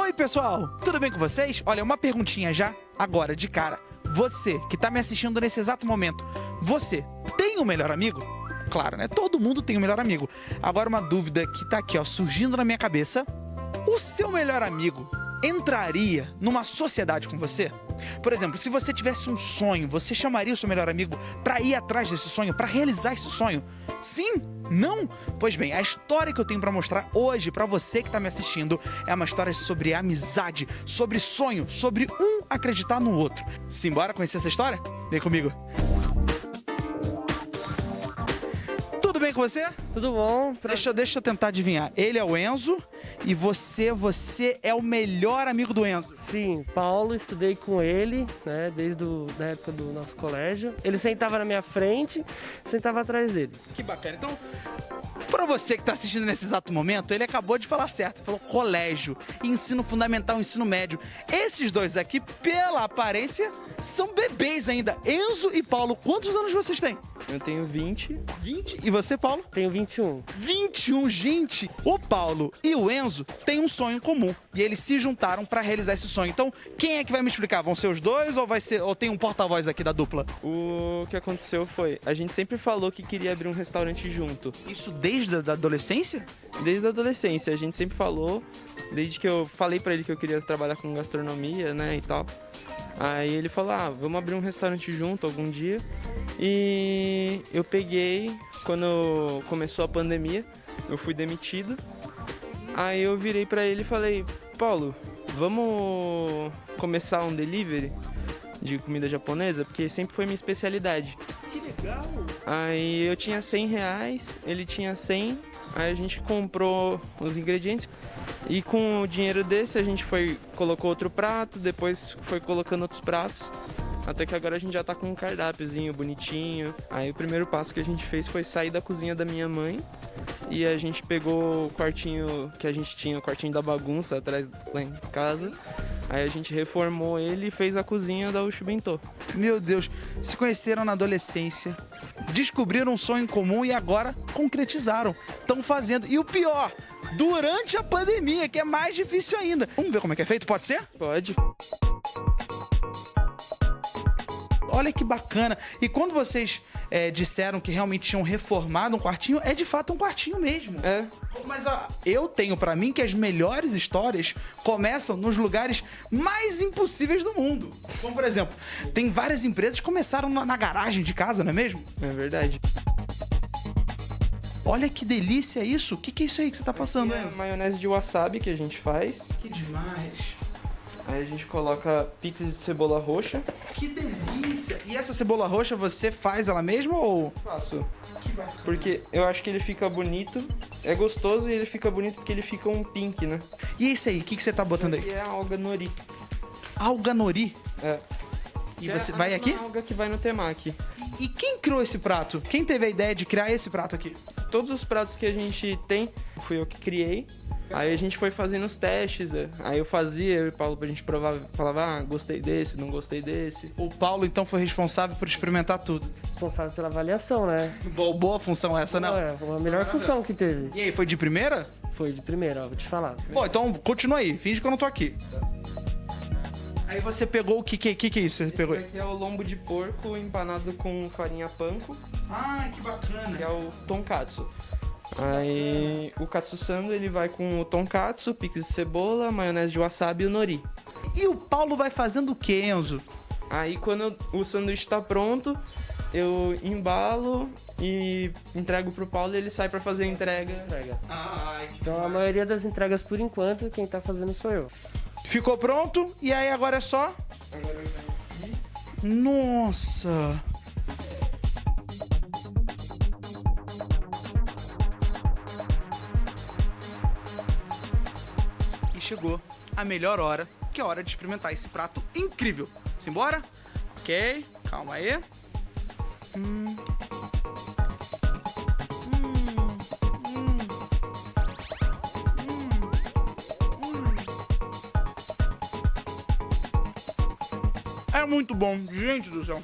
Oi, pessoal! Tudo bem com vocês? Olha, uma perguntinha já, agora, de cara. Você, que tá me assistindo nesse exato momento, você tem um melhor amigo? Claro, né? Todo mundo tem um melhor amigo. Agora, uma dúvida que tá aqui, ó, surgindo na minha cabeça. O seu melhor amigo entraria numa sociedade com você? Por exemplo, se você tivesse um sonho, você chamaria o seu melhor amigo pra ir atrás desse sonho, pra realizar esse sonho? Sim? Não? Pois bem, a história que eu tenho pra mostrar hoje pra você que tá me assistindo é uma história sobre amizade, sobre sonho, sobre um acreditar no outro. Simbora conhecer essa história? Vem comigo. Tudo bem com você? Tudo bom? Deixa eu tentar adivinhar. Ele é o Enzo e você é o melhor amigo do Enzo. Sim, Paulo, estudei com ele, né, desde a época do nosso colégio. Ele sentava na minha frente, sentava atrás dele. Que bacana. Então, pra você que tá assistindo nesse exato momento, ele acabou de falar certo. Ele falou colégio, ensino fundamental, ensino médio. Esses dois aqui, pela aparência, são bebês ainda. Enzo e Paulo, quantos anos vocês têm? Eu tenho 20. 20? E você, Paulo? Tenho 21. 21, gente! O Paulo e o Enzo têm um sonho comum e eles se juntaram pra realizar esse sonho. Então, quem é que vai me explicar? Vão ser os dois ou tem um porta-voz aqui da dupla? O que aconteceu foi, a gente sempre falou que queria abrir um restaurante junto. Isso desde a adolescência? Desde a adolescência, a gente sempre falou, desde que eu falei pra ele que eu queria trabalhar com gastronomia, né, e tal. Aí ele falou, vamos abrir um restaurante junto algum dia. E eu peguei, quando começou a pandemia, eu fui demitido. Aí eu virei pra ele e falei, Paulo, vamos começar um delivery de comida japonesa? Porque sempre foi minha especialidade. Que legal! Aí eu tinha R$100, ele tinha 100, aí a gente comprou os ingredientes. E com o dinheiro desse a gente colocou outro prato, depois foi colocando outros pratos. Até que agora a gente já tá com um cardápiozinho bonitinho. Aí o primeiro passo que a gente fez foi sair da cozinha da minha mãe. E a gente pegou o quartinho que a gente tinha, o quartinho da bagunça atrás lá em casa. Aí a gente reformou ele e fez a cozinha da Ucho Bentô. Meu Deus, se conheceram na adolescência, descobriram um sonho em comum e agora concretizaram. Estão fazendo. E o pior, durante a pandemia, que é mais difícil ainda. Vamos ver como é que é feito? Pode ser? Pode. Olha que bacana. E quando vocês disseram que realmente tinham reformado um quartinho, é de fato um quartinho mesmo. É. Mas eu tenho pra mim que as melhores histórias começam nos lugares mais impossíveis do mundo. Como, por exemplo, tem várias empresas que começaram na garagem de casa, não é mesmo? É verdade. Olha que delícia isso. O que é isso aí que você tá passando? E a maionese de wasabi que a gente faz. Que demais. Aí a gente coloca picles de cebola roxa. Que delícia. E essa cebola roxa você faz ela mesma ou... Faço. Que bacana. Porque eu acho que ele fica bonito. É gostoso e ele fica bonito porque ele fica um pink, né? E isso aí, o que você tá botando aí? E é a alga nori. Alga nori. É. E Que você é a vai mesma aqui? alga que vai no temaki. E quem criou esse prato? Quem teve a ideia de criar esse prato aqui? Todos os pratos que a gente tem, fui eu que criei. Aí a gente foi fazendo os testes, aí eu fazia, eu e o Paulo pra gente provar, falava, gostei desse, não gostei desse. O Paulo, então, foi responsável por experimentar tudo. Responsável pela avaliação, né? Boa função essa, não? É, a melhor função que teve. E aí, foi de primeira? Foi de primeira, ó, vou te falar. Bom, então continua aí, finge que eu não tô aqui. Aí você pegou o que é isso? Você pegou? Esse aqui é o lombo de porco empanado com farinha panko, Ah, que bacana. que é o tonkatsu. Aí o katsusando ele vai com o tonkatsu, picles de cebola, maionese de wasabi e o nori. E o Paulo vai fazendo o que, Enzo? Aí quando o sanduíche tá pronto, eu embalo e entrego pro Paulo e ele sai pra fazer a entrega. Ai, Então a maioria das entregas, por enquanto, quem tá fazendo sou eu. ficou pronto, e aí agora é só... Agora eu venho aqui. Nossa... E chegou a melhor hora, que é a hora de experimentar esse prato incrível. Simbora? Ok, calma aí. É muito bom, gente do céu.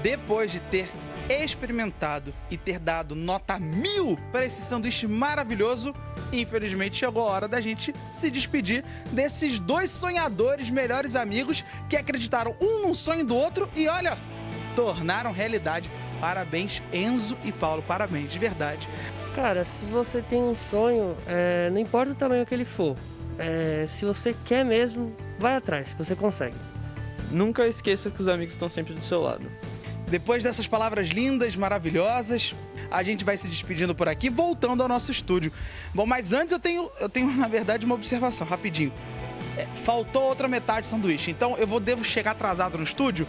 Depois de ter experimentado e ter dado nota 1000 para esse sanduíche maravilhoso, infelizmente chegou a hora da gente se despedir desses dois sonhadores, melhores amigos, que acreditaram um no sonho do outro e olha, tornaram realidade. Parabéns, Enzo e Paulo, parabéns, de verdade. Cara, se você tem um sonho, não importa o tamanho que ele for, se você quer mesmo, vai atrás, que você consegue. Nunca esqueça que os amigos estão sempre do seu lado. Depois dessas palavras lindas, maravilhosas, a gente vai se despedindo por aqui, voltando ao nosso estúdio. Bom, mas antes eu tenho na verdade, uma observação, rapidinho. Faltou outra metade do sanduíche, então eu devo chegar atrasado no estúdio.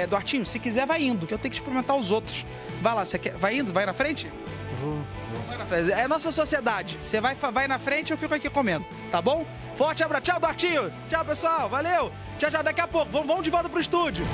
Duartinho, se quiser, vai indo, que eu tenho que experimentar os outros. Vai lá, vai indo? Vai na frente? Vai na frente. É nossa sociedade. Você vai na frente e eu fico aqui comendo, tá bom? Forte abraço. Tchau, Duartinho. Tchau, pessoal. Valeu. Tchau, daqui a pouco. Vamos de volta pro estúdio.